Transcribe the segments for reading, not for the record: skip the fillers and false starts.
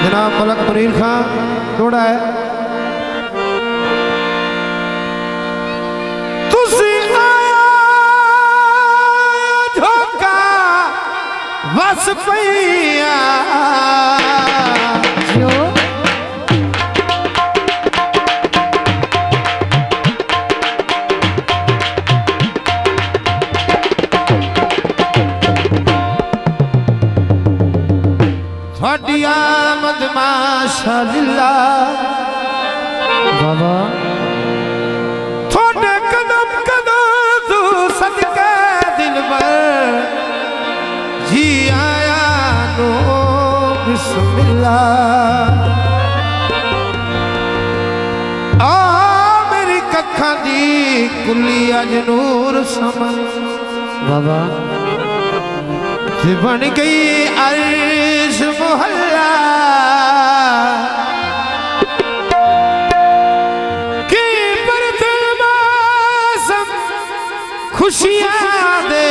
जनाब मलक मुनीर खान थोड़ा है तुसी आया झोंका बस पैया आमद माशाअल्लाह बाबा थोड़े कदम कदम तू सदके दिल पर जी आया नो बिस्मिल्लाह आ मेरी कखा दी कुली अज नूर समझ बाबा बन गई अर्श मोहल्ला की पर दिल मौसम खुशियां दे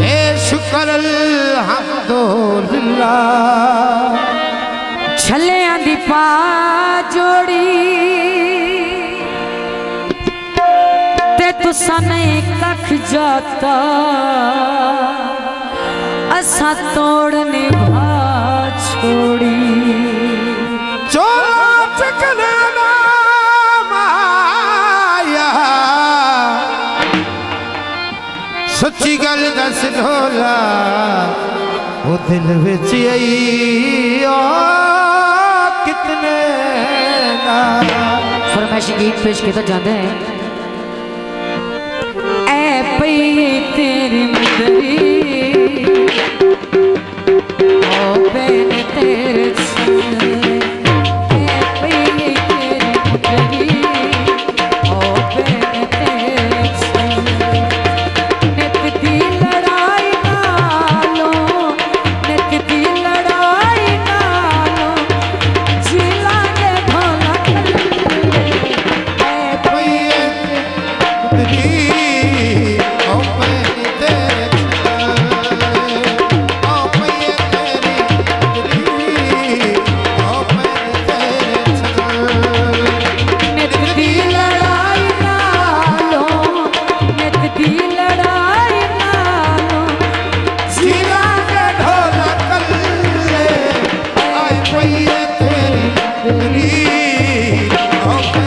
ए शुक्र अल्हम्दुलिल्लाह छलियां दी पा जोड़ी ते तुसा नहीं कख जाता असा तोड़ने भा छोड़ी चोला चकने ना माया सच्ची गल दस ढोला वो दिल विच आई कितने फरमाइशी गीत पेश किया जाता है ऐ पई तेरी मुदरी तेरे Oh